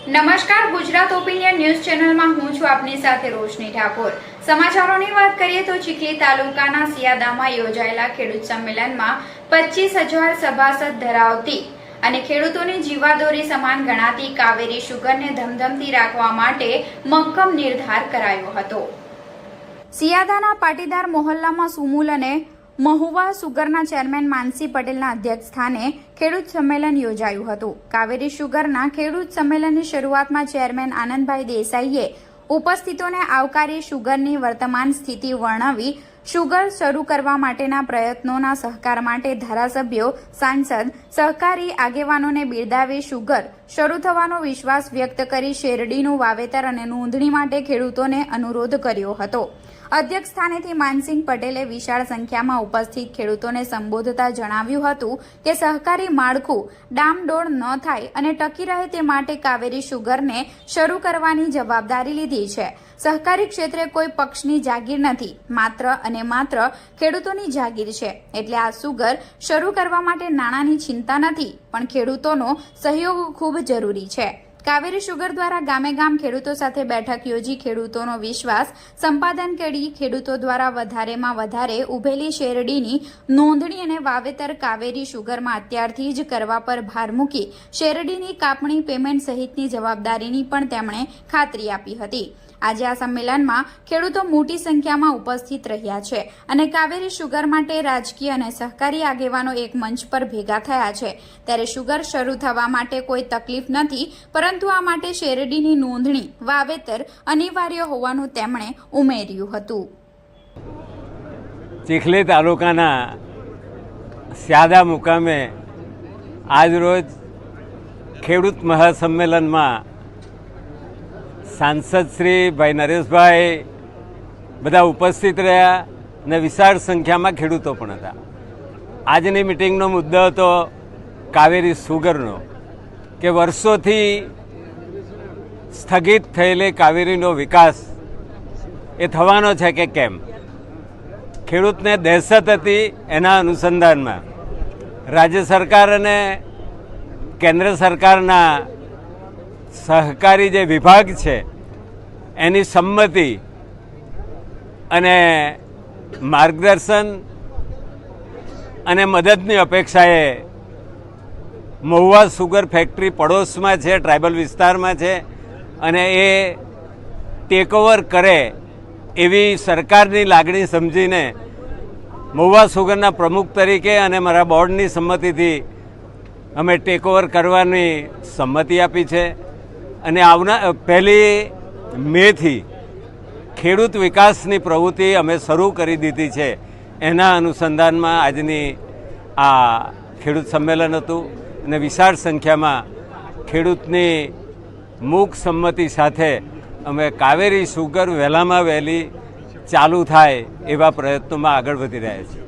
નમસ્કાર, Gujarat opinion news ચેનલમાં હું છું આપની સાથે રોશની ઠાકોર। સમાચારોની વાત કરીએ તો ચીખલી તાલુકાના સિયાદામાં યોજાયેલા ખેડૂત સંમેલનમાં 25,000 સભાસદ ધરાવતી અને ખેડૂતોની જીવાદોરી સમાન ગણાતી કાવેરી શુગરને ધમધમતી રાખવા માટે મક્કમ નિર્ધાર કરાયો હતો। સિયાદાના પાટીદાર મોહલ્લામાં સુમુલ અને મહુવા સુગરના ચેરમેન માનસી પટેલના અધ્યક્ષસ્થાને ખેડૂત સંમેલન યોજાયું હતું। કાવેરી શુગરના ખેડૂત સંમેલનની શરૂઆતમાં ચેરમેન આનંદભાઈ દેસાઈએ ઉપસ્થિતોને આવકારી શુગરની વર્તમાન સ્થિતિ વર્ણવી શુગર શરૂ કરવા માટેના પ્રયત્નોના સહકાર માટે ધારાસભ્યો, સાંસદ, સહકારી આગેવાનોને બિરદાવી શુગર શરૂ થવાનો વિશ્વાસ વ્યક્ત કરી શેરડીનું વાવેતર અને નોંધણી માટે ખેડૂતોને અનુરોધ કર્યો હતો। અધ્યક્ષ સ્થાનેથી માનસિંહ પટેલે વિશાળ સંખ્યામાં ઉપસ્થિત ખેડૂતોને સંબોધતા જણાવ્યું હતું કે સહકારી માળખું ડામડોળ ન થાય અને ટકી રહે તે માટે કાવેરી શુગરને શરૂ કરવાની જવાબદારી લીધી છે। સહકારી ક્ષેત્રે કોઈ પક્ષની જાગીર નથી, માત્ર અને માત્ર ખેડૂતોની જાગીર છે। એટલે આ શુગર શરૂ કરવા માટે નાણાંની ચિંતા નથી, પણ ખેડૂતોનો સહયોગ ખૂબ જરૂરી છે। કાવેરી શુગર દ્વારા ગામે ગામ ખેડૂતો સાથે બેઠક યોજી ખેડૂતોનો વિશ્વાસ સંપાદન કરી ખેડૂતો દ્વારા વધારેમાં વધારે ઉભેલી શેરડીની નોંધણી અને વાવેતર કાવેરી શુગરમાં અત્યારથી જ કરવા પર ભાર મૂકી શેરડીની કાપણી, પેમેન્ટ સહિતની જવાબદારીની પણ તેમણે ખાતરી આપી હતી। આજે આ સંમેલનમાં ખેડૂતો મોટી સંખ્યામાં ઉપસ્થિત રહ્યા છે અને કાવેરી શુગર માટે રાજકીય અને સહકારી આગેવાનો એક મંચ પર ભેગા થયા છે। ત્યારે શુગર શરૂ થવા માટે કોઈ તકલીફ નથી, પરંતુ આ માટે શેરડીની નોંધણી, વાવેતર અનિવાર્ય હોવાનું તેમણે ઉમેર્યું હતું। ચીખલી તાલુકાના સિયાદા મુકામે આજરોજ ખેડૂત મહાસંમેલનમાં સાંસદ શ્રી ભાઈ નરેશભાઈ બધા ઉપસ્થિત રહ્યા અને વિશાળ સંખ્યામાં ખેડૂતો પણ હતા। આજની મિટિંગનો મુદ્દો હતો કાવેરી શુગરનો, કે વર્ષોથી સ્થગિત થયેલી કાવેરીનો વિકાસ એ થવાનો છે કે કેમ। ખેડૂતને દહેશત હતી, એના અનુસંધાનમાં રાજ્ય સરકાર અને કેન્દ્ર સરકારના સહકારી જે વિભાગ છે એની સંમતિ અને માર્ગદર્શન અને મદદની અપેક્ષાએ મહુવા સુગર ફેક્ટરી પડોશમાં છે, ટ્રાઇબલ વિસ્તારમાં છે, અને એ ટેકઓવર કરે એવી સરકારની લાગણી સમજીને મહુવા સુગરના પ્રમુખ તરીકે અને મારા બોર્ડની સંમતિથી અમે ટેકઓવર કરવાની સંમતિ આપી છે। અને પહેલી મેથી ખેડૂત વિકાસની પ્રવૃત્તિ અમે શરૂ કરી દીધી છે। એના અનુસંધાનમાં આજની આ ખેડૂત સંમેલન હતું અને વિશાળ સંખ્યામાં ખેડૂતની મૂક સંમતિ સાથે અમે કાવેરી શુગર વહેલામાં વહેલી ચાલુ થાય એવા પ્રયત્નોમાં આગળ વધી રહ્યા છીએ।